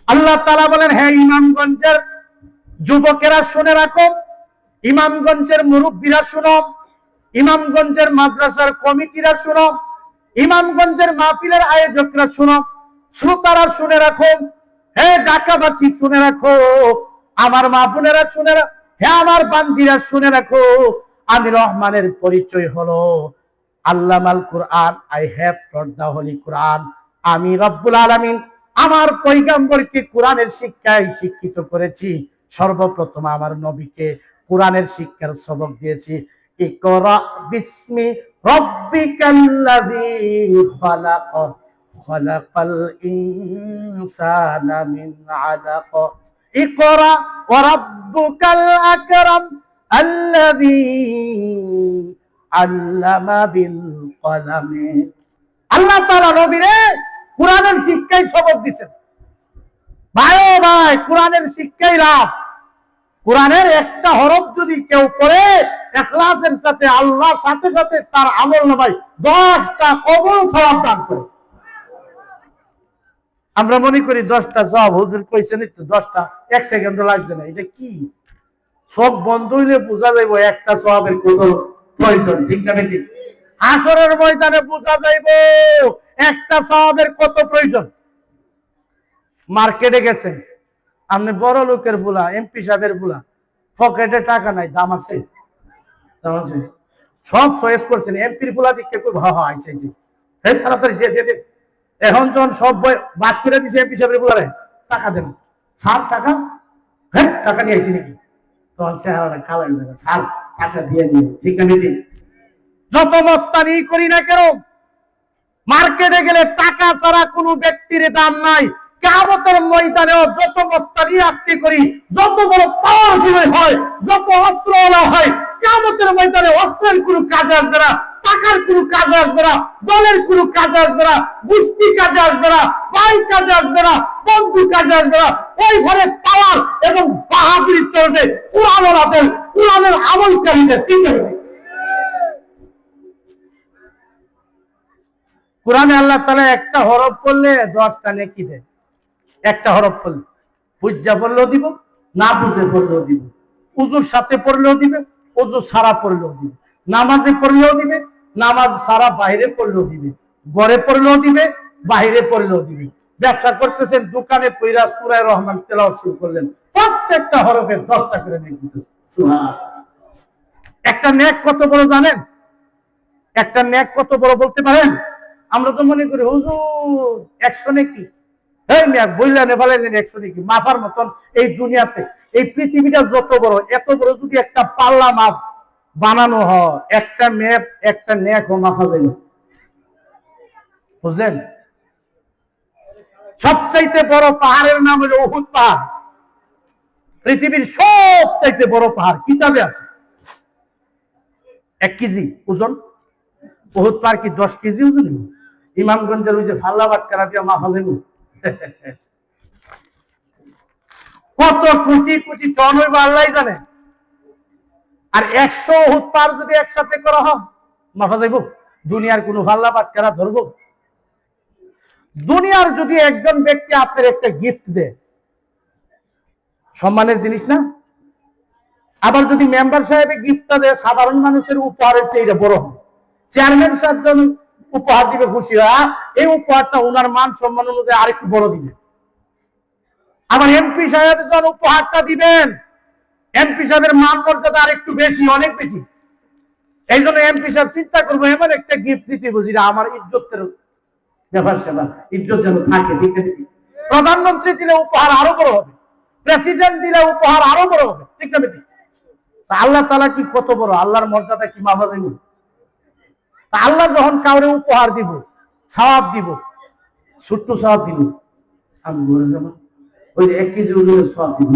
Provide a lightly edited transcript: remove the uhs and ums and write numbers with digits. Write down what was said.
আল্লাহ তাআলা বলেন, হে ইমামগঞ্জের যুবকেরা শুনে রাখো, ইমামগঞ্জের মুরব্বীরা শুনো, ইমামগঞ্জের মাদ্রাসার কমিটিরা শুনো, ইমামগঞ্জের মাহফিলের আয়োজকরা শুনো, শ্রোতারা শুনে রাখো, হে ঢাকাবাসী শুনে রাখো, আমার মা বোনেরা শুনে রাখো, হে আমার বান্দিরা শুনে রাখো, আমি রহমানের পরিচয় হলো আল্লামাল কুরআন, আই হ্যাভ টট দা হোলি কুরআন। আমি রব্বুল আলামিন আমার পয়গম্বরকে কোরআনের শিক্ষায় শিক্ষিত করেছি। সর্বপ্রথম আমার নবীকে কোরআনের শিক্ষার সবক দিয়েছি। ইকরা বিসমি রাব্বিকাল্লাযী খালাক, খালাকাল ইনসানা মিন আলাক, ইকরা ওয়া রাব্বুকাল আকরাম আল্লাযী আল্লামা বিল কলামে। আল্লাহ তাআলা নবীরে কোরআনের শিক্ষায় সবক দিয়েছেন। ভাই ও ভাই, কোরআনের শিক্ষাই লাভ। কোরআনের একটা হরফ যদি কেউ পড়ে ইখলাসের সাথে, আল্লাহর সাথে সাথে তার আমলনামায় 10টা কবুল সওয়াব দান করে। আমরা মনে করি 10টা সওয়াব, হুজুর কইছেন তো 10টা, 1 সেকেন্ড লাগছে না। এটা কি? সব বন্ধ হইলে বোঝা যাইব একটা সওয়াবের কত প্রয়োজন, ঠিক না বেটি? হাসরের ময়দানে বোঝা যাইব একটা সওয়াবের কত প্রয়োজন। মার্কেটে গেছেন, আপনি বড় লোকের বুলা, এমপি সাহেবের বুলা, পকেটে টাকা নাই, দাম আছে? দাম আছে। সব চয়েস করছেন, এমপির বুলা দিকে খুব আইছে তাড়াতাড়ি যে এখন যখন সব বাস করে দিছে এমপি সাহেবের বুলারে, টাকা দেন, ছাড় টাকা, হ্যাঁ টাকা নিয়ে আইছি নাকি? তখন চেহারাটা কালো হয়ে যাবে, ছাড় টাকা দিয়ে নিয়ে, ঠিক না বেটি? যত মস্তানি করি না কেন, মার্কেটে গেলে টাকা ছাড়া কোনো ব্যক্তির দাম নাই। কিয়ামতের ময়দানেও যত মস্তানি আজকে করি, যত বড় পাওয়ারফুল হয়, যত অস্ত্রওয়ালা হয়, কিয়ামতের ময়দানে অস্ত্রের কোনো কাজে আসবে না, টাকার কোনো কাজে আসবে না, দলের কোনো কাজে আসবে না, গোষ্ঠী কাজে আসবে না, ভাই কাজে আসবে না, বন্ধু কাজে আসবে না। ওই ঘরে পাওয়ার এবং বাহাদুরি চলবে কোরআনের আমলকারীদের, ঠিক আছে? কোরআনে আল্লাহ তাআলা একটা হরফ পড়লে 10টা নেকি দেয়। একটা হরফ পড়লে বুঝা পড়লেও দিব, না বুঝে পড়লেও দিব, উজুর সাথে পড়লেও দিবে, উজু ছাড়া পড়লেও দিবে, নামাজে পড়লেও দিবে, নামাজ ছাড়া বাইরে পড়লেও দিবে, ঘরে পড়লেও দিবে, বাইরে পড়লেও দিবে। ব্যবসা করতেছেন, দোকানে পইরা সূরা রহমান তেলাওয়াত শুরু করলেন, প্রত্যেকটা হরফের 10টা করে নেকি দিতেছে। সুবহানাল্লাহ। একটা নেক কত বড় জানেন? একটা নেক কত বড় বলতে পারেন? আমরা তো মনে করি হুজুর 100 নাকি, এই নেক বইলা নে বলেন 100 নাকি, মাফার মতন এই দুনিয়াতে, এই পৃথিবীটা যত বড়, এত বড় যদি একটা পাল্লা মাপ বানানো হয়, একটা ম্যাপ, একটা নেক ও মাফা যায় না, বুঝলেন? সবচাইতে বড় পাহাড়ের নাম হলো উহুদ পাহাড়। পৃথিবীর সবচাইতে বড় পাহাড়, কিতাবে আছে 1 কেজি ওজন। উহুদ পাহাড় কি 10 কেজি ওজন? ইমামগঞ্জের ওই যে ফাল্লা বাটকারা দিয়ে মাফা যাইব? কত কোটি কোটি টন হইব আল্লাহ জানে। আর 100 উহুদ পাহাড় যদি একসাথে করা হয়, মাফা যাইব? দুনিয়ার কোন ফাল্লা বাটকারা ধরবো? দুনিয়ার যদি একজন ব্যক্তি আপনার একটা গিফট দেয়, সম্মানের জিনিস না? আবার যদি মেম্বার সাহেবের গিফটটা দেয়, সাধারণ মানুষের উপহারের চেয়ে এটা বড় হবে। চেয়ারম্যান সাহেব যখন উপহার দিবে খুশি হয়, এই উপহারটা ওনার মান সম্মান অনুযায়ী আরেকটু বড় দিবে। আবার এমপি সাহেব যখন উপহারটা দিবেন, এমপি সাহেবের মান মর্যাদা আরেকটু বেশি, অনেক বেশি। এই জন্য এমপি সাহেব চিন্তা করবো এমন একটা গিফট দিতে, বুঝি আমার ইজ্জতের ব্যাপার সেবা, ইজ্জত যেন থাকে, ঠিক আছে? প্রধানমন্ত্রী দিলে উপহার আরো বড় হবে, প্রেসিডেন্ট দিলে উপহার আরো বড় হবে, ঠিক না বেটি? আল্লাহ তাআলা কি কত বড়, আল্লাহর মর্যাদা কি মাফা যাইব? আল্লাহ যখন কাউরে উপহার দিব, সওয়াব দিব, ছোট্ট সওয়াব দিব, আমি বলে যাব ওই যে 1 কেজি ওজনের সওয়াব দিব,